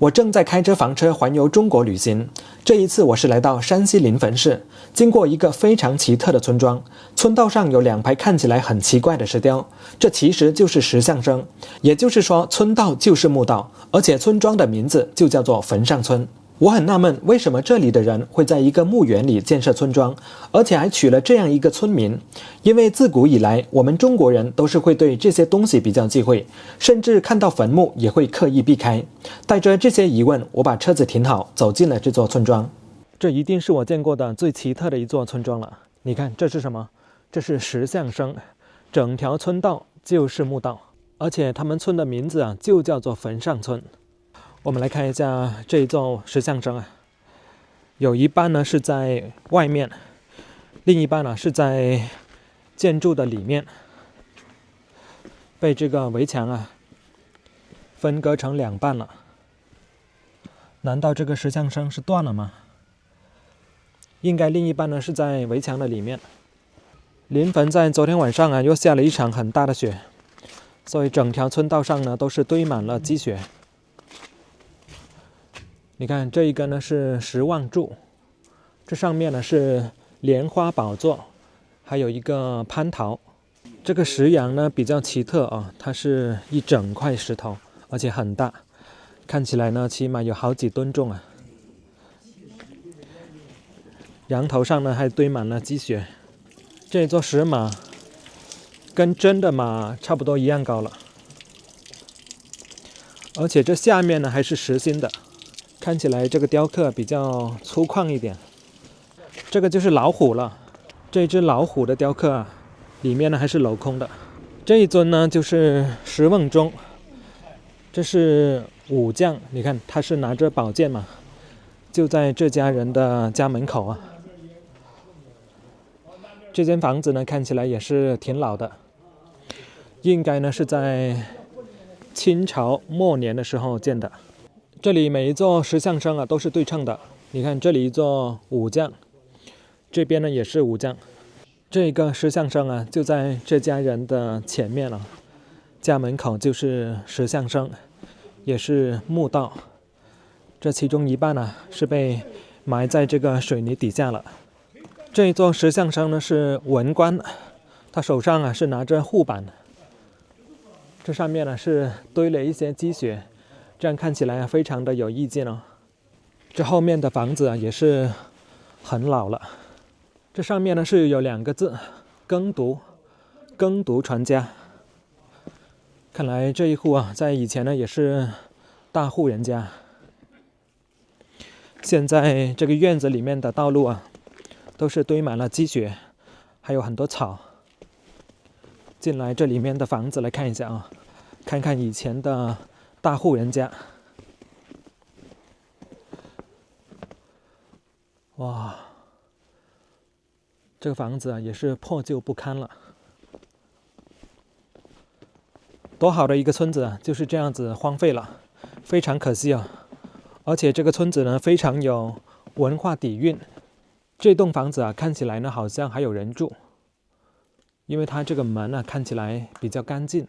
我正在开着房车环游中国旅行，这一次我是来到山西临汾市，经过一个非常奇特的村庄，村道上有2排看起来很奇怪的石雕，这其实就是石像生，也就是说村道就是墓道，而且村庄的名字就叫做坟上村。我很纳闷，为什么这里的人会在一个墓园里建设村庄，而且还取了这样一个村名？因为自古以来，我们中国人都是会对这些东西比较忌讳，甚至看到坟墓也会刻意避开。带着这些疑问，我把车子停好，走进了这座村庄。这一定是我见过的最奇特的一座村庄了。你看，这是什么？这是石像生，整条村道就是墓道，而且他们村的名字就叫做坟上村。我们来看一下这一座石像生有一半呢是在外面，另一半呢是在建筑的里面，被这个围墙分割成2半了。难道这个石像生是断了吗？应该另一半呢是在围墙的里面。临汾在昨天晚上又下了一场很大的雪，所以整条村道上呢都是堆满了积雪。你看这一根呢是石望柱，这上面呢是莲花宝座，还有一个蟠桃。这个石羊呢比较奇特它是一整块石头，而且很大，看起来呢起码有好几吨重羊头上呢还堆满了积雪。这座石马跟真的马差不多一样高了，而且这下面呢还是实心的。看起来这个雕刻比较粗犷一点。这个就是老虎了，这只老虎的雕刻里面呢还是镂空的。这一尊呢就是石瓮钟，这是武将，你看他是拿着宝剑嘛，就在这家人的家门口这间房子呢看起来也是挺老的，应该呢是在清朝末年的时候建的。这里每一座石像生都是对称的，你看这里一座武将，这边呢也是武将。这个石像生就在这家人的前面了，家门口就是石像生，也是墓道。这其中一半是被埋在这个水泥底下了。这一座石像生呢是文官，他手上是拿着护板，这上面呢是堆了一些积雪，这样看起来非常的有意境这后面的房子也是很老了。这上面呢是有2个字，耕读传家。看来这一户在以前呢也是大户人家。现在这个院子里面的道路都是堆满了积雪，还有很多草。进来这里面的房子来看一下看看以前的大户人家。哇，这个房子也是破旧不堪了。多好的一个村子就是这样子荒废了，非常可惜而且这个村子呢非常有文化底蕴。这栋房子看起来呢好像还有人住，因为它这个门看起来比较干净。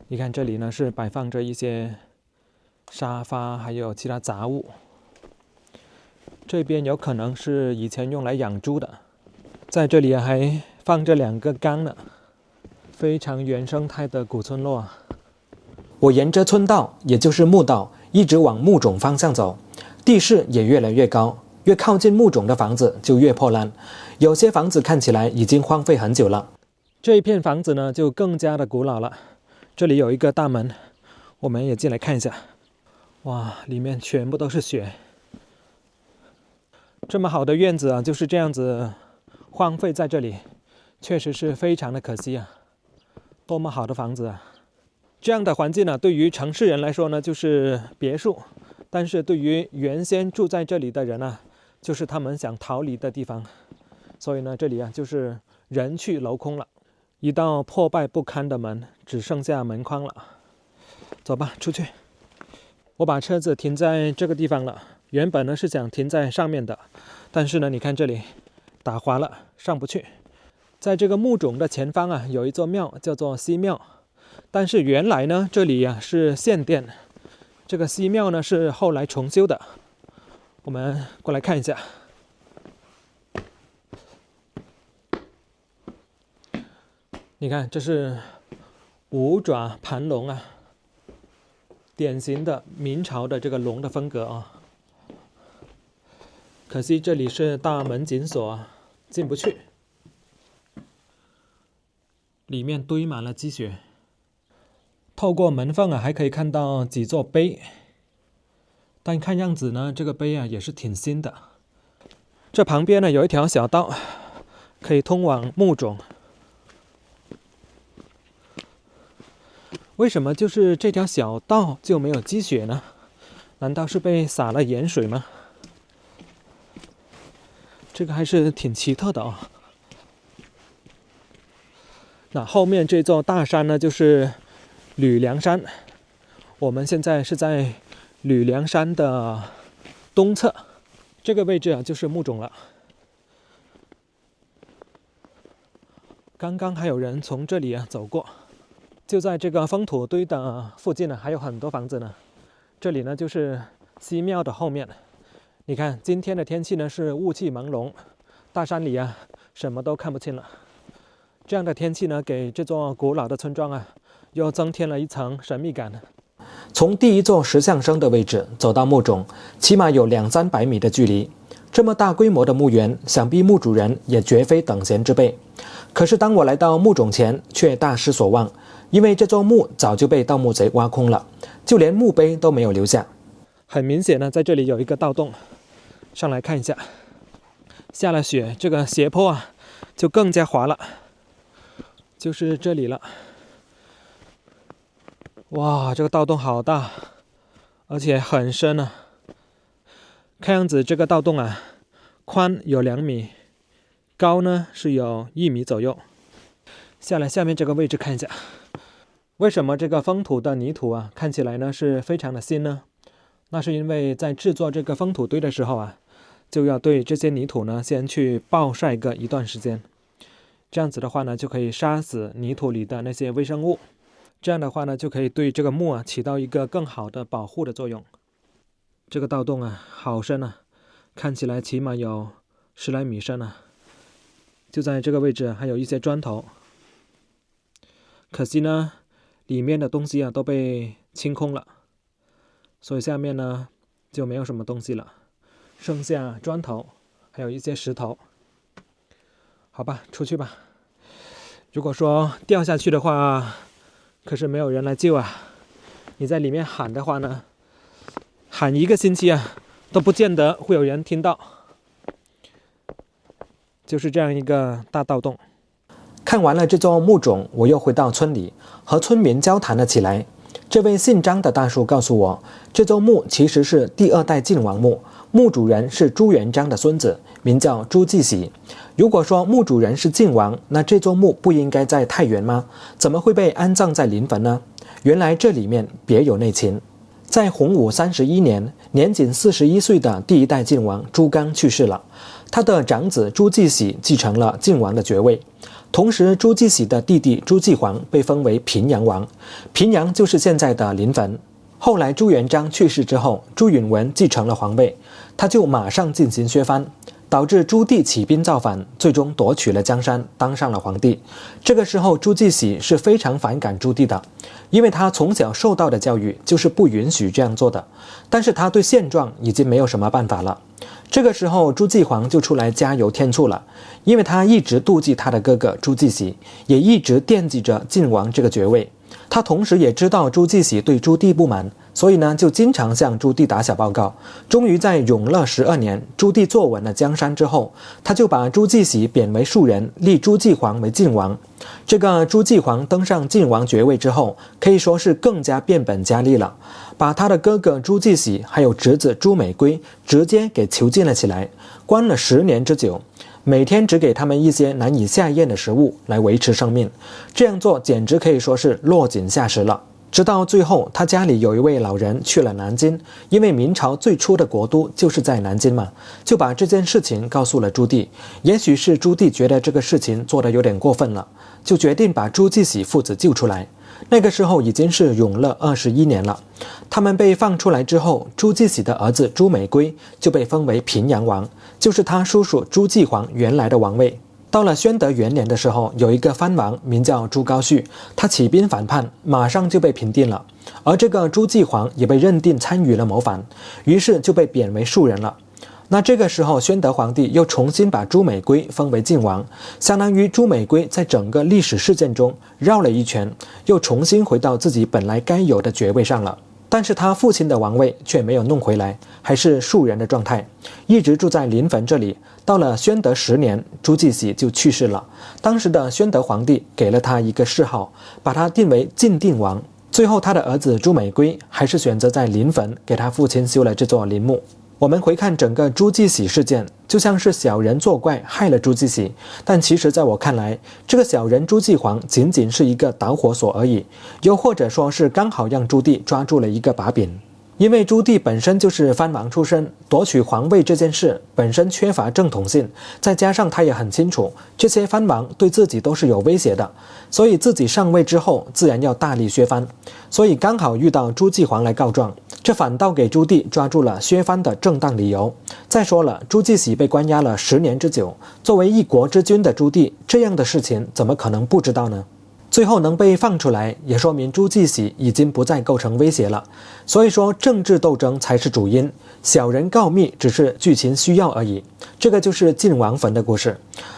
你看这里呢是摆放着一些沙发还有其他杂物，这边有可能是以前用来养猪的。在这里还放着2个缸呢，非常原生态的古村落我沿着村道，也就是墓道，一直往墓冢方向走，地势也越来越高，越靠近墓冢的房子就越破烂，有些房子看起来已经荒废很久了。这一片房子呢就更加的古老了。这里有一个大门，我们也进来看一下。哇，里面全部都是雪。这么好的院子就是这样子荒废在这里，确实是非常的可惜多么好的房子这样的环境对于城市人来说呢就是别墅，但是对于原先住在这里的人就是他们想逃离的地方。所以呢这里就是人去楼空了，一道破败不堪的门，只剩下门框了。走吧，出去。我把车子停在这个地方了，原本呢是想停在上面的，但是呢你看这里打滑了，上不去。在这个墓冢的前方有一座庙叫做西庙，但是原来呢这里是县殿，这个西庙呢是后来重修的，我们过来看一下。你看，这是五爪盘龙啊，典型的明朝的这个龙的风格啊。可惜这里是大门紧锁啊，进不去。里面堆满了积雪，透过门缝啊，还可以看到几座碑。但看样子呢，这个碑啊也是挺新的。这旁边呢有一条小道，可以通往墓冢。为什么就是这条小道就没有积雪呢？难道是被洒了盐水吗？这个还是挺奇特的哦。那后面这座大山呢，就是吕梁山。我们现在是在吕梁山的东侧，这个位置啊就是墓冢了。刚刚还有人从这里啊走过。就在这个封土堆的附近呢，还有很多房子呢。这里呢就是西庙的后面。你看今天的天气呢是雾气朦胧，大山里啊什么都看不清了。这样的天气呢，给这座古老的村庄啊又增添了一层神秘感。从第一座石像生的位置走到墓冢，起码有200-300米的距离。这么大规模的墓园，想必墓主人也绝非等闲之辈。可是当我来到墓冢前，却大失所望。因为这座墓早就被盗墓贼挖空了，就连墓碑都没有留下。很明显呢，在这里有一个盗洞，上来看一下。下了雪，这个斜坡啊就更加滑了，就是这里了。哇，这个盗洞好大，而且很深啊。看样子这个盗洞啊，宽有2米，高呢是有1米左右。下来下面这个位置看一下。为什么这个封土的泥土啊看起来呢是非常的新呢？那是因为在制作这个封土堆的时候啊，就要对这些泥土呢先去暴晒个一段时间。这样子的话呢，就可以杀死泥土里的那些微生物。这样的话呢，就可以对这个墓啊起到一个更好的保护的作用。这个盗洞啊好深啊，看起来起码有10来米深啊。就在这个位置还有一些砖头。可惜呢，里面的东西啊都被清空了，所以下面呢就没有什么东西了，剩下砖头还有一些石头。好吧，出去吧。如果说掉下去的话，可是没有人来救啊。你在里面喊的话呢，喊1个星期啊都不见得会有人听到。就是这样一个大盗洞。看完了这座墓冢，我又回到村里，和村民交谈了起来。这位姓张的大叔告诉我，这座墓其实是第2代晋王墓，墓主人是朱元璋的孙子，名叫朱继喜。如果说墓主人是晋王，那这座墓不应该在太原吗？怎么会被安葬在临汾呢？原来这里面别有内情。在洪武31年，年仅41岁的第1代晋王朱刚去世了，他的长子朱继喜继承了晋王的爵位。同时，朱继喜的弟弟朱继煌被封为平阳王，平阳就是现在的临汾。后来朱元璋去世之后，朱允炆继承了皇位，他就马上进行削藩，导致朱棣起兵造反，最终夺取了江山，当上了皇帝。这个时候，朱继喜是非常反感朱棣的，因为他从小受到的教育就是不允许这样做的。但是他对现状已经没有什么办法了。这个时候，朱继煌就出来加油添醋了，因为他一直妒忌他的哥哥朱继喜，也一直惦记着晋王这个爵位。他同时也知道朱继喜对朱棣不满，所以呢，就经常向朱棣打小报告。终于在永乐12年，朱棣坐稳了江山之后，他就把朱继喜贬为庶人，立朱继煌为晋王。这个朱继煌登上晋王爵位之后，可以说是更加变本加厉了，把他的哥哥朱继喜还有侄子朱美圭直接给囚禁了起来，关了10年之久。每天只给他们一些难以下咽的食物来维持生命，这样做简直可以说是落井下石了。直到最后，他家里有一位老人去了南京，因为明朝最初的国都就是在南京嘛，就把这件事情告诉了朱棣。也许是朱棣觉得这个事情做得有点过分了，就决定把朱继喜父子救出来。那个时候已经是永乐21年了。他们被放出来之后，朱继喜的儿子朱美圭就被封为平阳王，就是他叔叔朱继煌原来的王位。到了宣德元年的时候，有一个藩王名叫朱高煦，他起兵反叛，马上就被平定了。而这个朱继煌也被认定参与了谋反，于是就被贬为庶人了。那这个时候，宣德皇帝又重新把朱美圭封为晋王，相当于朱美圭在整个历史事件中绕了一圈，又重新回到自己本来该有的爵位上了。但是他父亲的王位却没有弄回来，还是庶人的状态，一直住在临汾这里。到了宣德10年，朱继喜就去世了。当时的宣德皇帝给了他一个谥号，把他定为晋定王。最后他的儿子朱美圭还是选择在临汾给他父亲修了这座陵墓。我们回看整个朱继喜事件，就像是小人作怪害了朱继喜，但其实在我看来，这个小人朱继煌仅仅是一个导火索而已，又或者说是刚好让朱棣抓住了一个把柄。因为朱棣本身就是藩王出身，夺取皇位这件事本身缺乏正统性，再加上他也很清楚这些藩王对自己都是有威胁的，所以自己上位之后自然要大力削藩，所以刚好遇到朱继煌来告状，这反倒给朱棣抓住了削藩的正当理由。再说了，朱继喜被关押了10年之久，作为一国之君的朱棣，这样的事情怎么可能不知道呢？最后能被放出来，也说明朱继喜已经不再构成威胁了。所以说，政治斗争才是主因，小人告密只是剧情需要而已。这个就是晋王坟的故事。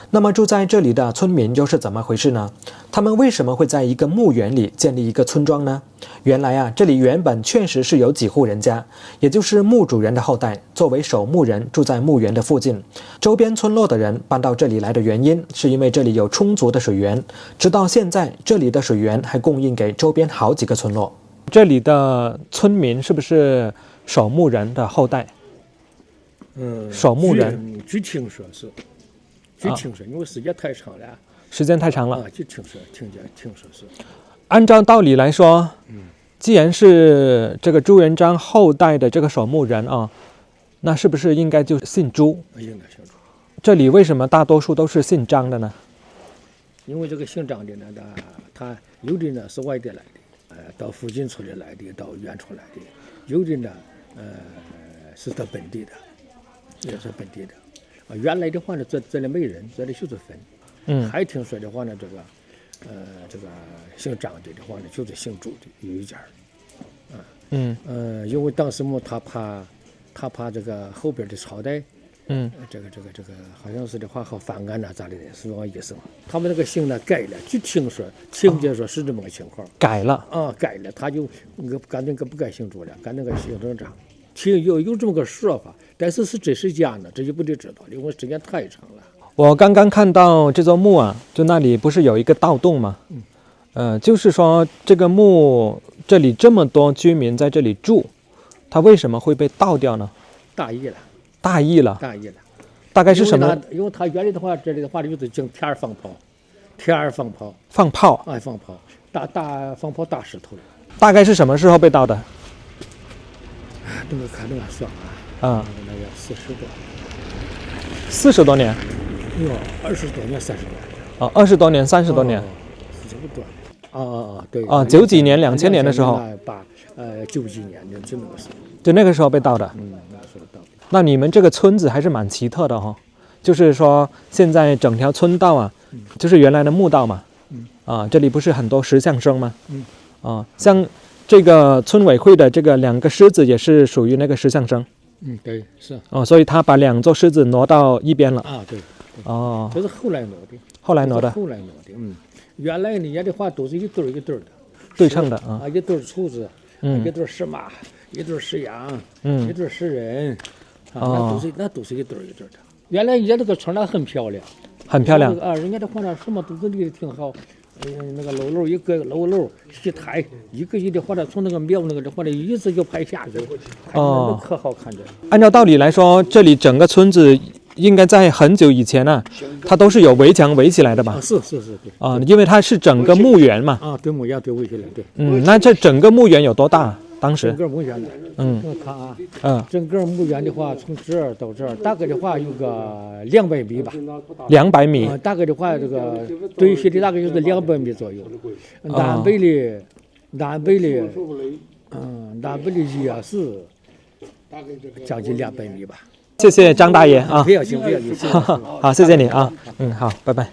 那么住在这里的村民又是怎么回事呢？他们为什么会在一个墓园里建立一个村庄呢？原来啊，这里原本确实是有几户人家，也就是墓主人的后代，作为守墓人住在墓园的附近。周边村落的人搬到这里来的原因，是因为这里有充足的水源，直到现在，这里的水源还供应给周边好几个村落。这里的村民是不是守墓人的后代？守墓人，据听说是，因为时间太长了。时间太长了，就听说是。按照道理来说，既然是这个朱元璋后代的这个守墓人啊，那是不是应该就姓朱？应该姓朱。这里为什么大多数都是姓张的呢？因为这个姓张的呢，他有的呢是外地来的，到附近村里来的，到远处来的；有的呢，是他本地的，也是本地的。原来的话呢，这里没人，这里就是坟。还听说的话呢，这个姓张的话呢，就是姓朱的有一家。因为当时嘛，他怕这个后边的朝代，这个好像是的话好反感呐，咋的是这个意思嘛？他们那个姓呢改了，就听见说是这么个情况，改了改了，他就干脆不改姓朱了，干那个姓张。有这么个说法，但是真是假呢？这就不得知道，因为时间太长了。我刚刚看到这座墓啊，就那里不是有一个盗洞吗？就是说这个墓这里这么多居民在这里住，他为什么会被盗掉呢？大意了。大概是什么？因为他原来的话，这里的话就是经天儿放炮，放炮，大放炮大石头。大概是什么时候被盗的？那个看那个算那个40多年。20多年30年。20多年30多年。这么多。对。90几年2000年的时候。90几年的就那个时候。就那个时候被盗的。那时候盗。那你们这个村子还是蛮奇特的哈，就是说现在整条村道啊，就是原来的墓道嘛。这里不是很多石像生吗？像这个村委会的这个2个狮子也是属于那个石像生。对，是。所以他把2座狮子挪到一边了。对。这是后来挪的。原来呢，的话都是一对的，对称的一对兔子，一对石马，一对石羊，一对石人，那都是一对的。原来人家这个村很漂亮，人家的话呢，什么都是立的挺好。那个楼一个楼戏台一个的话呢，从那个庙那个的话呢，一直就拍下去，可好看着。按照道理来说，这里整个村子应该在很久以前呢，它都是有围墙围起来的吧？是对。因为它是整个墓园嘛。对，墓园对围起来对。那这整个墓园有多大？当时整个墓园的，我看啊，整个墓园的话，从这儿到这儿，大概的话有个200米吧。200米。大概的话，这个对西的大概就是200米左右。南北的也是将近200米吧。谢谢张大爷啊。不要紧，不要紧。好，谢谢你啊。好，拜拜。